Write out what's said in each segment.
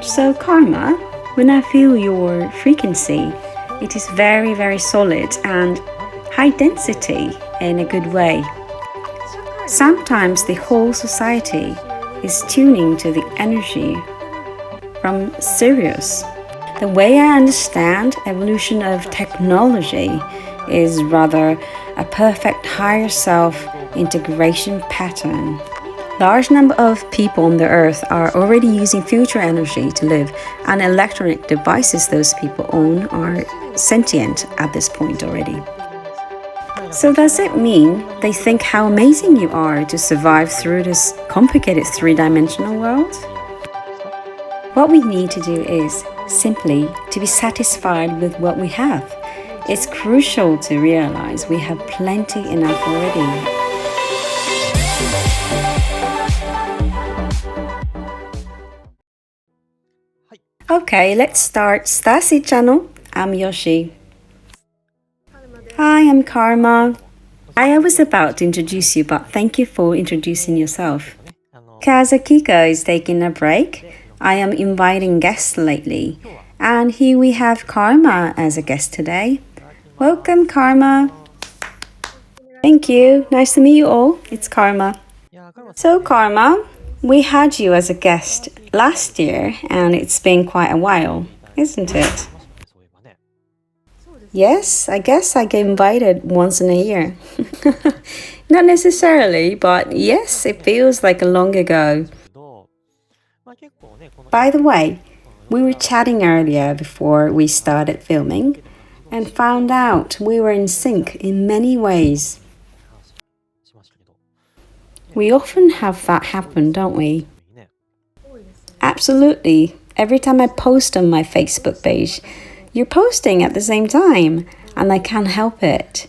So karma, when I feel your frequency, it is very, very solid and high density in a good way. Sometimes the whole society is tuning to the energy from Sirius. The way I understand evolution of technology is rather a perfect higher self integration pattern. Large number of people on the earth are already using future energy to live, and electronic devices those people own are sentient at this point already. So does it mean they think how amazing you are to survive through this complicated three-dimensional world? What we need to do is simply to be satisfied with what we have. It's crucial to realize we have plenty enough already. Okay, let's start StarSeed channel. I'm Yoshi. Hi, I'm Karma. I was about to introduce you, but thank you for introducing yourself. Because Akiko is taking a break, I am inviting guests lately. And here we have Karma as a guest today. Welcome, Karma. Thank you. Nice to meet you all. It's Karma. So, Karma, we had you as a guest last year, and it's been quite a while, isn't it? Yes, I guess I get invited once in a year. Not necessarily, but yes, it feels like a long ago. By the way, we were chatting earlier before we started filming and found out we were in sync in many ways. We often have that happen, don't we? Absolutely. Every time I post on my Facebook page, you're posting at the same time, and I can't help it.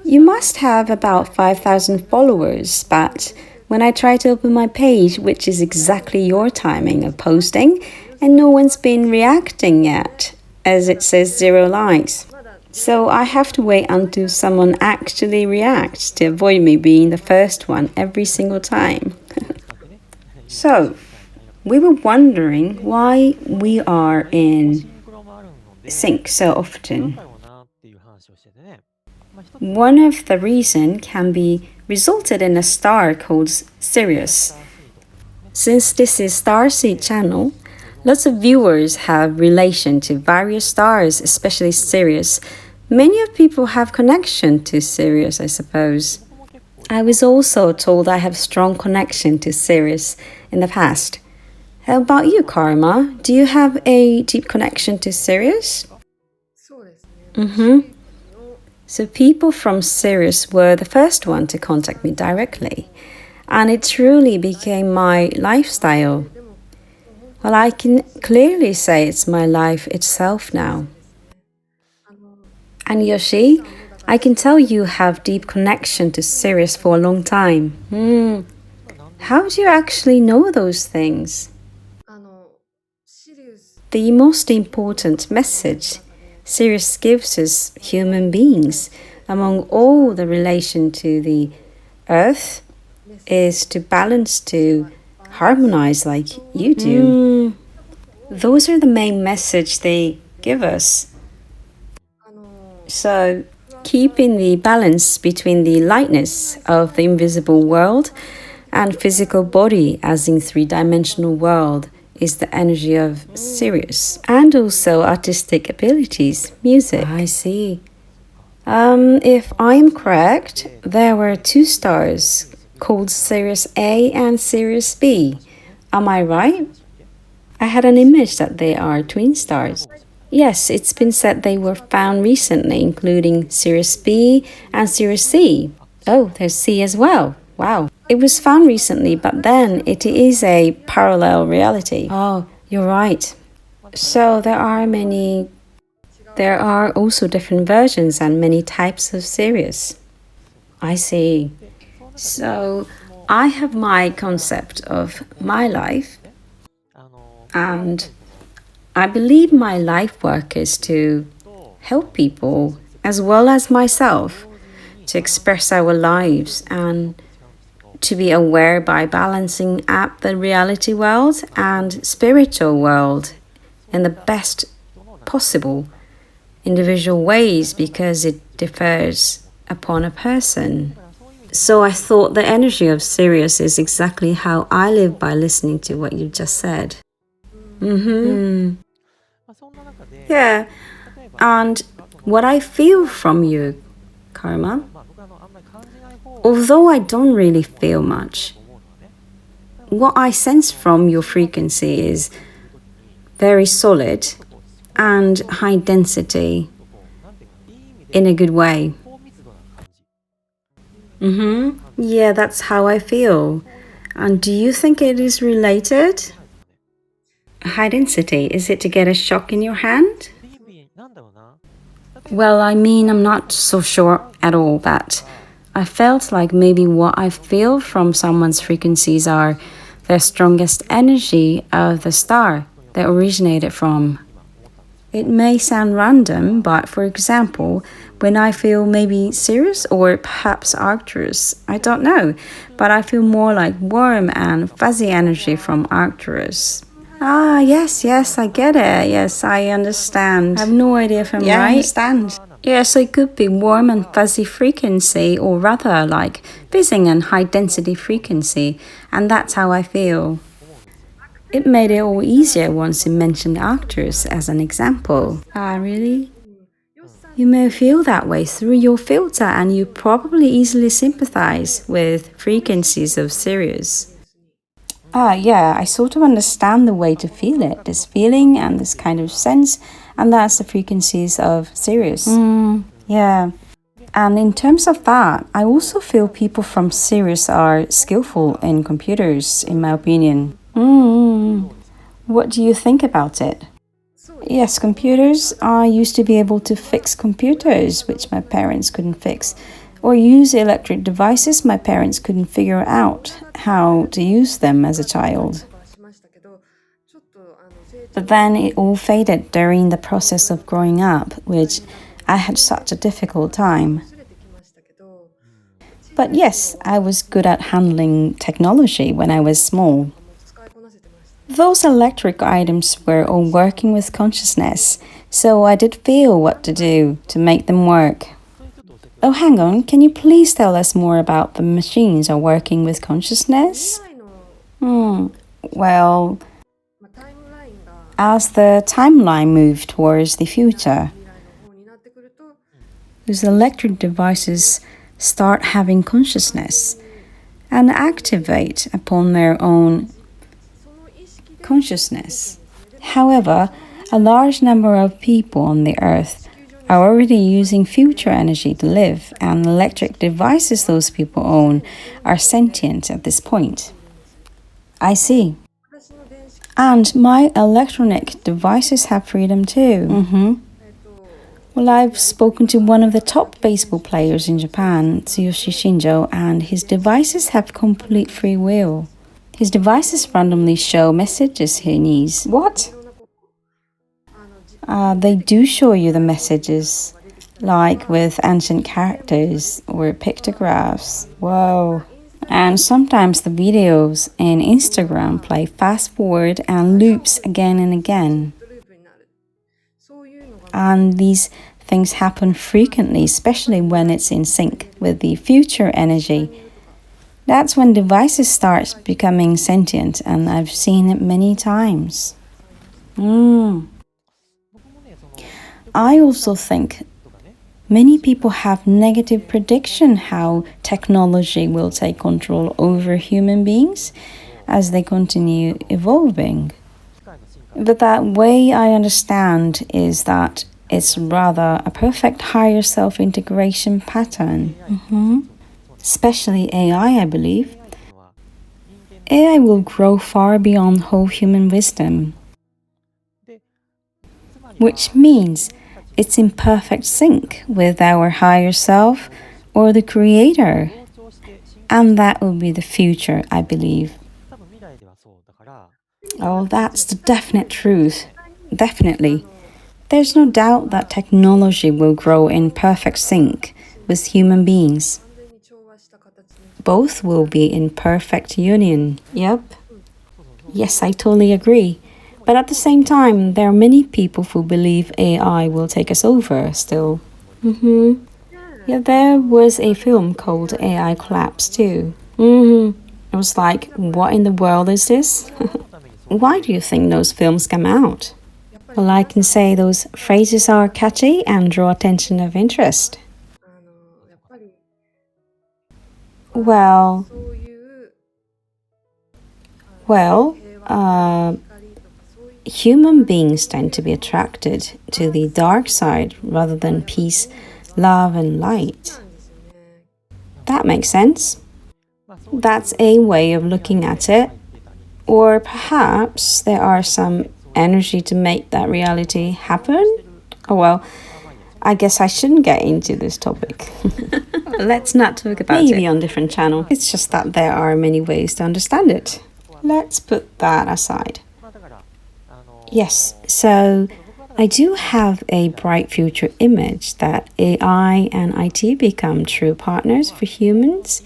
You must have about 5,000 followers, but when I try to open my page, which is exactly your timing of posting, and no one's been reacting yet, as it says 0 likes. So I have to wait until someone actually reacts to avoid me being the first one every single time. So, we were wondering why we are in sync so often. One of the reasons can be resulted in a star called Sirius. Since this is StarSeed channel, lots of viewers have relation to various stars, especially Sirius. Many of people have connection to Sirius, I suppose. I was also told I have strong connection to Sirius in the past. How about you, Karma? Do you have a deep connection to Sirius? So people from Sirius were the first one to contact me directly, and it truly became my lifestyle. Well, I can clearly say it's my life itself now. And Yoshi, I can tell you have deep connection to Sirius for a long time. How do you actually know those things? The most important message Sirius gives us human beings among all the relation to the earth is to balance, to harmonize like you do. Those are the main message they give us. So, keeping the balance between the lightness of the invisible world and physical body as in three-dimensional world is the energy of Sirius, and also artistic abilities, music. I see. If I'm correct, there were 2 stars called Sirius A and Sirius B. Am I right? I had an image that they are twin stars. Yes, it's been said they were found recently, including Sirius B and Sirius C. Oh, there's C as well. Wow. It was found recently, but then it is a parallel reality. Oh, you're right. So there are also different versions and many types of Sirius. I see. So I have my concept of my life, and I believe my life work is to help people as well as myself to express our lives and to be aware by balancing up the reality world and spiritual world in the best possible individual ways, because it differs upon a person. So I thought the energy of Sirius is exactly how I live by listening to what you just said. Yeah, and what I feel from you, Karma, although I don't really feel much, what I sense from your frequency is very solid and high density in a good way. Yeah, that's how I feel. And do you think it is related? High density, is it to get a shock in your hand? Well, I mean, I'm not so sure at all, but I felt like maybe what I feel from someone's frequencies are the strongest energy of the star they originated from. It may sound random, but for example, when I feel maybe Sirius or perhaps Arcturus, I don't know, but I feel more like warm and fuzzy energy from Arcturus. Ah, yes, I get it. Yes, I understand. I have no idea if I'm right. I understand. Yes, it could be warm and fuzzy frequency, or rather like fizzing and high density frequency, and that's how I feel. It made it all easier once you mentioned Arcturus as an example. Ah, really? You may feel that way through your filter, and you probably easily sympathize with frequencies of Sirius. Ah, yeah, I sort of understand the way to feel it, this feeling and this kind of sense, and that's the frequencies of Sirius. Yeah. And in terms of that, I also feel people from Sirius are skillful in computers, in my opinion. What do you think about it? Yes, computers. I used to be able to fix computers, which my parents couldn't fix, or use electric devices my parents couldn't figure out how to use them as a child. But then it all faded during the process of growing up, which I had such a difficult time. But yes, I was good at handling technology when I was small. Those electric items were all working with consciousness, so I did feel what to do to make them work. Oh, hang on, can you please tell us more about the machines are working with consciousness? Well, as the timeline moved towards the future, those electric devices start having consciousness and activate upon their own consciousness. However, a large number of people on the earth are already using future energy to live, and electric devices those people own are sentient at this point. I see. And my electronic devices have freedom too. Well, I've spoken to one of the top baseball players in Japan, Tsuyoshi Shinjo, and his devices have complete free will. His devices randomly show messages he needs. What? They do show you the messages, like with ancient characters or pictographs. Whoa. And sometimes the videos in Instagram play fast forward and loops again and again. And these things happen frequently, especially when it's in sync with the future energy. That's when devices start becoming sentient, and I've seen it many times. I also think many people have negative prediction how technology will take control over human beings as they continue evolving. But that way I understand is that it's rather a perfect higher self-integration pattern. Especially AI, I believe. AI will grow far beyond whole human wisdom, which means it's in perfect sync with our higher self or the Creator. And that will be the future, I believe. Oh, that's the definite truth. Definitely. There's no doubt that technology will grow in perfect sync with human beings. both will be in perfect union. Yep. Yes, I totally agree. But at the same time, there are many people who believe AI will take us over still. Yeah, there was a film called AI Collapse too. It was like, what in the world is this? Why do you think those films come out? Well, I can say those phrases are catchy and draw attention of interest. Well, well, uh, human beings tend to be attracted to the dark side rather than peace, love, and light. That makes sense. That's a way of looking at it. Or perhaps there are some energy to make that reality happen? Oh well, I guess I shouldn't get into this topic. Let's not talk about it. Maybe on different channel. It's just that there are many ways to understand it. Let's put that aside. Yes, so I do have a bright future image that AI and IT become true partners for humans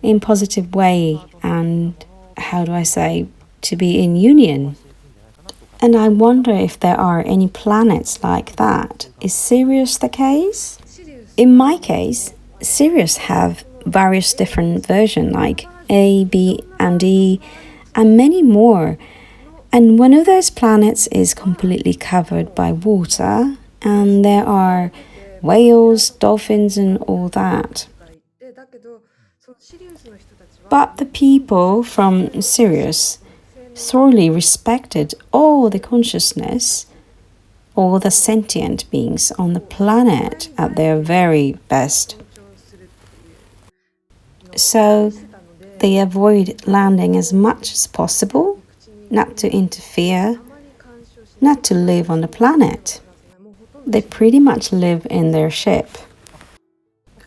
in positive way, and how do I say, to be in union. And I wonder if there are any planets like that. Is Sirius the case? In my case, Sirius have various different versions like A, B, and E, and many more. And one of those planets is completely covered by water, and there are whales, dolphins, and all that. But the people from Sirius thoroughly respected all the consciousness, all the sentient beings on the planet at their very best. So they avoid landing as much as possible, not to interfere, not to live on the planet. They pretty much live in their ship.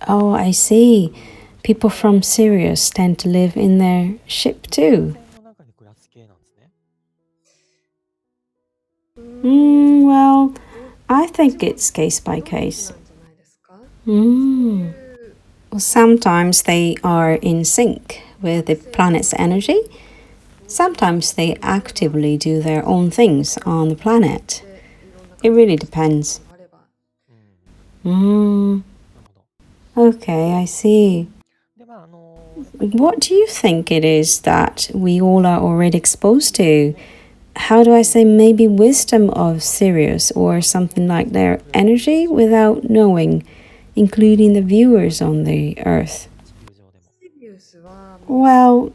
Oh, I see. People from Sirius tend to live in their ship too. Well, I think it's case by case. Well, sometimes they are in sync with the planet's energy. Sometimes they actively do their own things on the planet. It really depends. Okay, I see. What do you think it is that we all are already exposed to? How do I say, maybe wisdom of Sirius or something like their energy without knowing, including the viewers on the Earth? Well,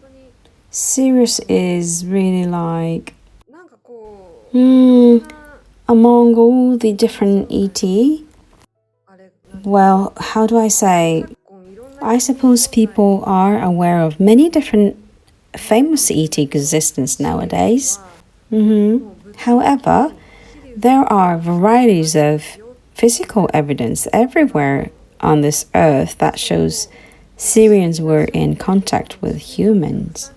Sirius is really like, among all the different ET, well, how do I say, I suppose people are aware of many different famous ET existence nowadays. However, there are varieties of physical evidence everywhere on this earth that shows Syrians were in contact with humans.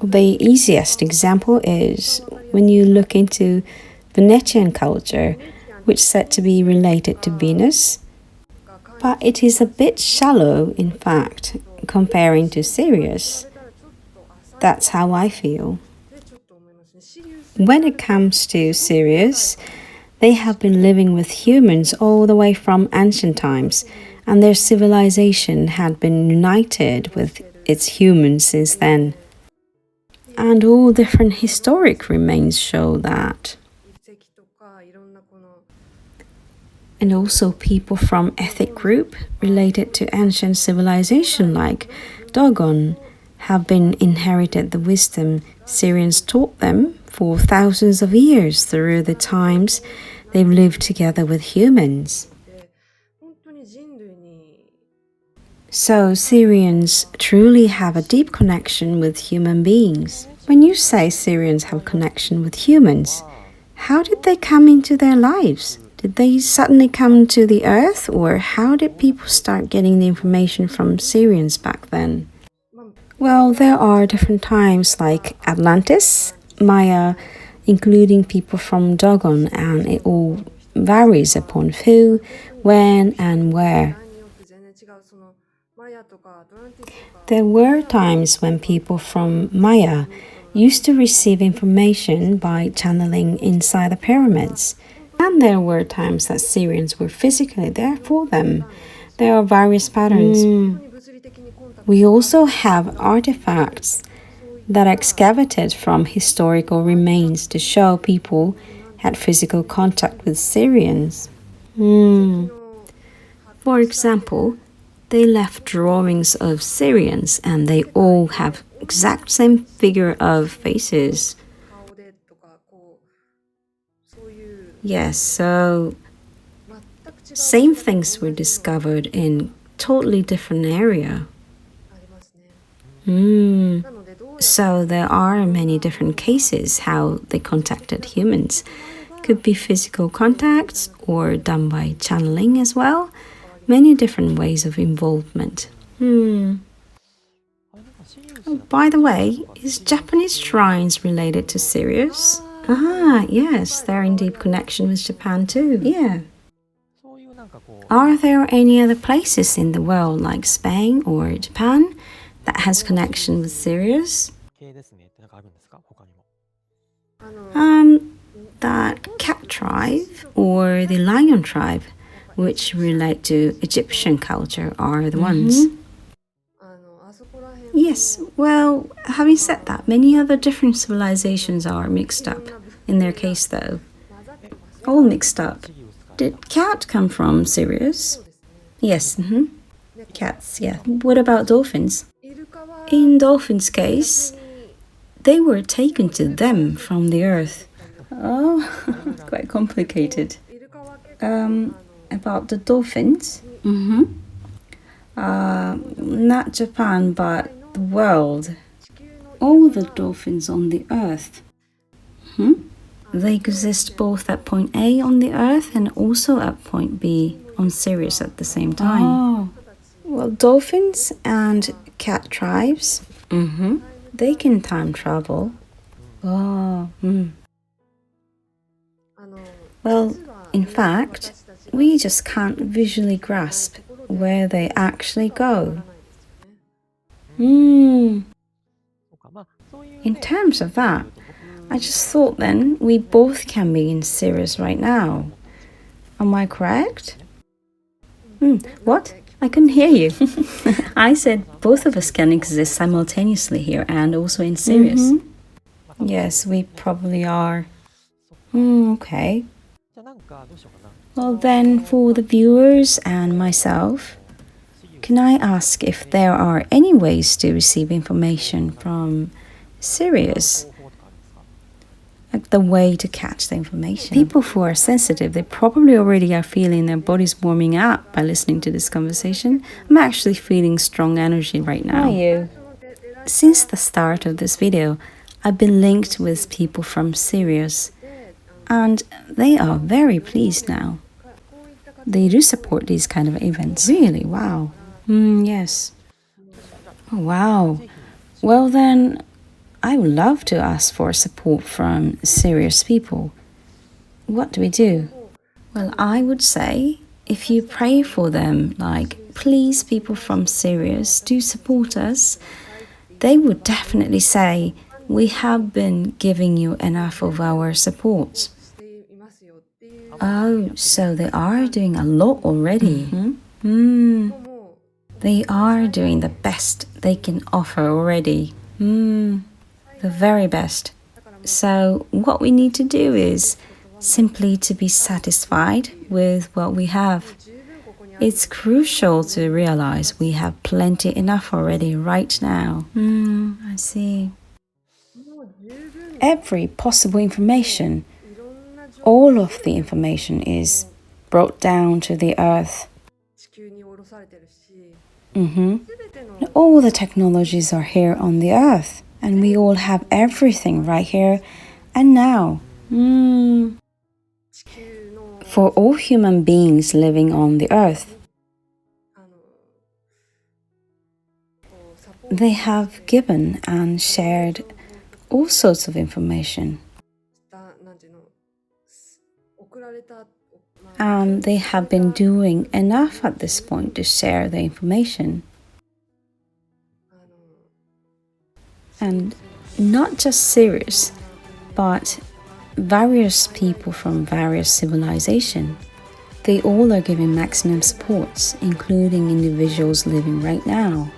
The easiest example is when you look into Venetian culture, which is said to be related to Venus, but it is a bit shallow, in fact, comparing to Sirius. That's how I feel. When it comes to Sirius, they have been living with humans all the way from ancient times, and their civilization had been united with its humans since then. And all different historic remains show that. And also people from ethnic group related to ancient civilization like Dogon have been inherited the wisdom Syrians taught them for thousands of years through the times they've lived together with humans. So Syrians truly have a deep connection with human beings. When you say Syrians have a connection with humans, how did they come into their lives? Did they suddenly come to the earth, or how did people start getting the information from Syrians back then? Well, there are different times like Atlantis, Maya, including people from Dogon, and it all varies upon who, when, and where. There were times when people from Maya used to receive information by channeling inside the pyramids. And there were times that Syrians were physically there for them. There are various patterns. We also have artifacts that are excavated from historical remains to show people had physical contact with Syrians. For example, they left drawings of Syrians and they all have exact same figure of faces. Yes, so same things were discovered in totally different area. So there are many different cases how they contacted humans. Could be physical contacts or done by channeling as well. Many different ways of involvement. Oh, by the way, is Japanese shrines related to Sirius? Ah, yes, they're in deep connection with Japan too. Yeah. Are there any other places in the world like Spain or Japan that has connection with Sirius? That cat tribe or the lion tribe, which relate to Egyptian culture, are the ones. Yes, well, having said that, many other different civilizations are mixed up. In their case, though, all mixed up. Did cat come from Sirius? Yes, cats, yeah. What about dolphins? In dolphins' case, they were taken to them from the earth. Oh, quite complicated. About the dolphins? Not Japan, but the world. All the dolphins on the earth. They exist both at point A on the earth and also at point B on Sirius at the same time. Oh. Well, dolphins and cat tribes, they can time travel. Oh. Well, in fact, we just can't visually grasp where they actually go. In terms of that, I just thought then we both can be in Sirius right now. Am I correct? What? I couldn't hear you. I said both of us can exist simultaneously here and also in Sirius. Yes, we probably are. Okay. Well then, for the viewers and myself, can I ask if there are any ways to receive information from Sirius? Like the way to catch the information. People who are sensitive, they probably already are feeling their bodies warming up by listening to this conversation. I'm actually feeling strong energy right now. Are you? Since the start of this video, I've been linked with people from Sirius, and they are very pleased now. They do support these kind of events. Really? Wow. Yes. Oh, wow. Well then, I would love to ask for support from Sirius people. What do we do? Well, I would say if you pray for them, like, please, people from Sirius, do support us, they would definitely say, we have been giving you enough of our support. Oh, so they are doing a lot already. They are doing the best they can offer already. The very best. So what we need to do is simply to be satisfied with what we have. It's crucial to realize we have plenty enough already right now. I see. Every possible information, all of the information is brought down to the earth. All the technologies are here on the earth, and we all have everything right here and now. For all human beings living on the earth, they have given and shared all sorts of information. And they have been doing enough at this point to share the information. And not just Sirius, but various people from various civilizations. They all are giving maximum supports, including individuals living right now